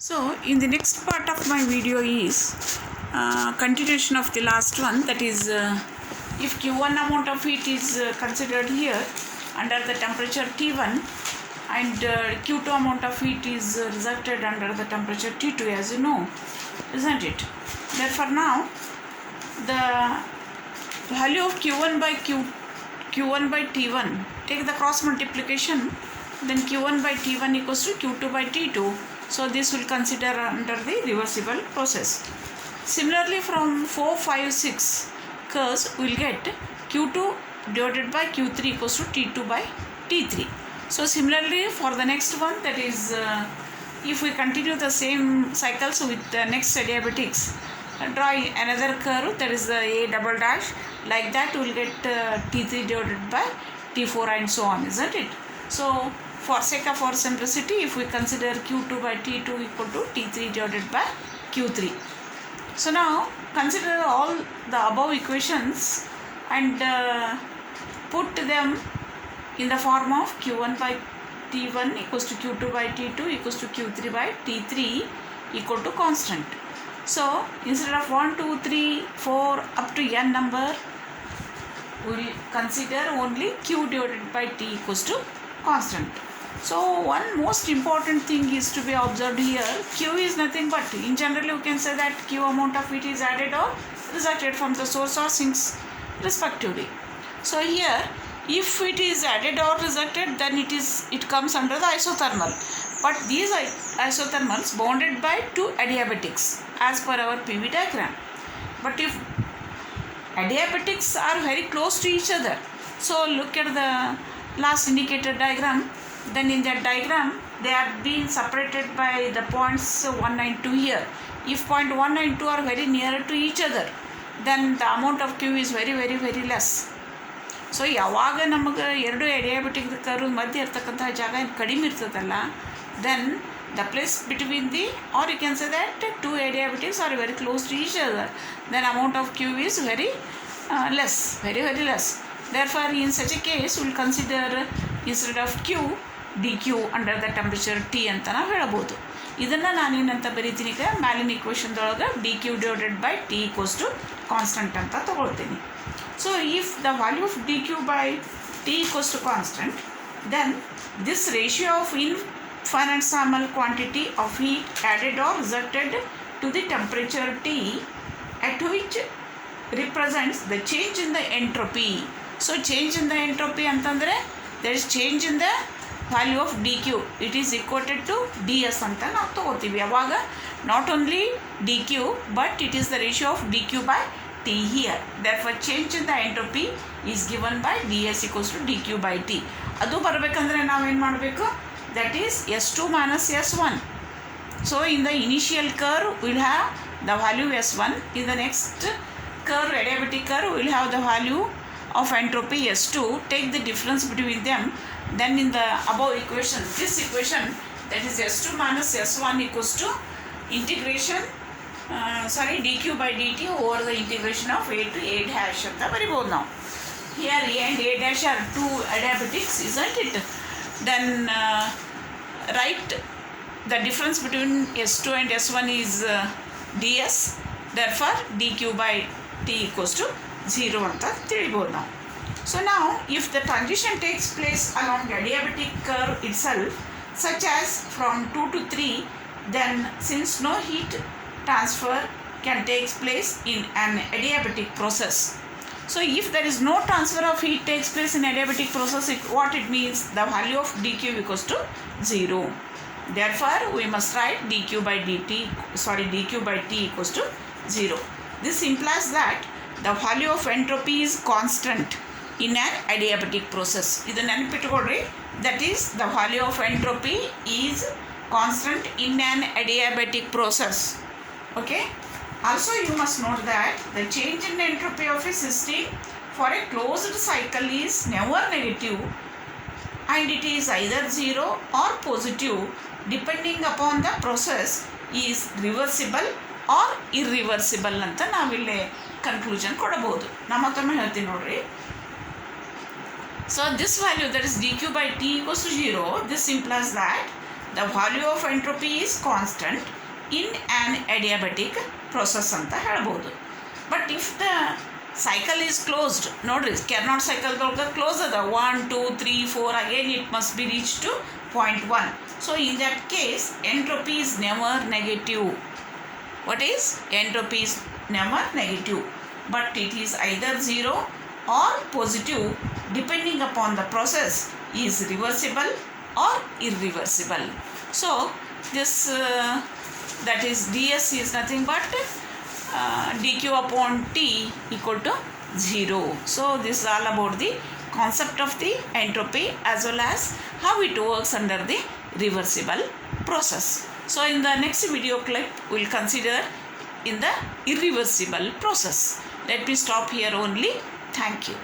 So in the next part of my video is continuation of the last one, that is if Q1 amount of heat is considered here under the temperature T1 and Q2 amount of heat is resulted under the temperature T2, as you know, isn't it? Therefore now the value of Q1 by T1, take the cross multiplication, then Q1 by T1 equals to Q2 by T2. So this will consider under the reversible process. Similarly, from 4, 5, 6 curves we will get Q2 divided by Q3 equals to T2 by T3. So similarly for the next one, that is if we continue the same cycles with the next adiabatics, draw another curve, that is the A double dash, like that we will get T3 divided by T4 and so on, isn't it? So for sake of our simplicity, if we consider Q2 by T2 equal to T3 divided by Q3. So now consider all the above equations and put them in the form of Q1 by T1 equals to Q2 by T2 equals to Q3 by T3 equal to constant. So instead of 1, 2, 3, 4 up to n number, we will consider only Q divided by T equals to constant. So one most important thing is to be observed here. Q is nothing but, in general you can say that Q amount of heat is added or rejected from the source or sinks respectively. So here if it is added or rejected, then it comes under the isothermal. But these isothermals bounded by two adiabatics as per our PV diagram. But if adiabatics are very close to each other, so look at the last indicated diagram. Then in that diagram they are being separated by the points 1 and 2 here. If point 1 and 2 are very near to each other, then the amount of Q is very less. So ಯಾವಾಗ ನಮಗೆ ಎರಡು ಎಡಿಯಾಬಿಟಿಕ್ curve ಮಧ್ಯೆ ಇರ್ತಕ್ಕಂಥ ಜಾಗ ಕಡಿಮೆ ಇರ್ತದಲ್ಲ, then the place between the, or you can say that two adiabatics are very close to each other, then amount of Q is very less. Therefore in such a case we will consider instead of Q dQ under the temperature T ಅಂತ ನಾವು ಹೇಳಬಹುದು. ಇದನ್ನು ನಾನೇನಂತ ಬರೀತೀನಿ, ಈಗ ಮ್ಯಾಲಿನ ಇಕ್ವೇಷನ್ದೊಳಗೆ dQ divided by T equals to constant ಅಂತ ತಗೊಳ್ತೀನಿ. So if the value of dQ by T equals to constant, then this ratio of infinitesimal quantity of heat added or rejected to the temperature T at which represents the change in the entropy. So change in the entropy ಅಂತಂದರೆ there is change in the value of dQ. It is equated to ds ಅಂತ ನಾವು ತಗೋತೀವಿ. ಯಾವಾಗ not only dQ but it is the ratio of dQ by T here. Therefore change in the entropy is given by ds equals to dQ by T. ಅದು ಬರಬೇಕಂದ್ರೆ ನಾವೇನು ಮಾಡಬೇಕು, that is S2 minus S1. So in the initial curve we will have the value S1. In the next curve, adiabatic curve, we will have the value of entropy S2. Take the difference between them. Then in the above equation, this equation, that is S2 minus S1 equals to integration dQ by dt over the integration of A to A dash ಅಂತ ಬರಿಬೋದು ನಾವು. Here A and A dash are two adiabatics, isn't it? Then write the difference between S2 and S1 is ds. Therefore dQ by T equals to 0 ಅಂತ ತಿಳಿಬೋದು ನಾವು. So now if the transition takes place along the adiabatic curve itself, such as from 2 to 3, then since no heat transfer can take place in an adiabatic process. So if there is no transfer of heat takes place in adiabatic process, what it means, the value of dQ equals to 0. Therefore we must write dQ by T equals to 0. This implies that the value of entropy is constant in an adiabatic process. ಇದು ನೆನಪಿಟ್ಕೊಳ್ರಿ, that is the value of entropy is constant in an adiabatic process. Okay. Also you must note that the change in entropy of a system for a closed cycle is never negative and it is either 0 or positive depending upon the process is reversible or irreversible ಅಂತ ನಾವಿಲ್ಲಿ conclusion ಕೊಡಬಹುದು. ನಾನು ಮತ್ತೊಮ್ಮೆ ಹೇಳ್ತೀನಿ ನೋಡ್ರಿ. So this value, that is dQ by T equals to 0, this implies that the value of entropy is constant in an adiabatic process ಅಂತ ಹೇಳ್ಬೋದು. But if the cycle is closed, ನೋಡ್ರಿ ಕೆರ್ನಾಟ್ ಸೈಕಲ್ ಕ್ಲೋಸ್ ಅದ 1 2 3 4 again it must be reached to point 1. So in that case entropy is never negative. What is entropy is never negative, but it is either 0 or positive depending upon the process is reversible or irreversible. So this that is ds is nothing but dq upon t equal to 0. So this is all about the concept of the entropy as well as how it works under the reversible process. So in the next video clip we will consider in the irreversible process. Let me stop here only. Thank you.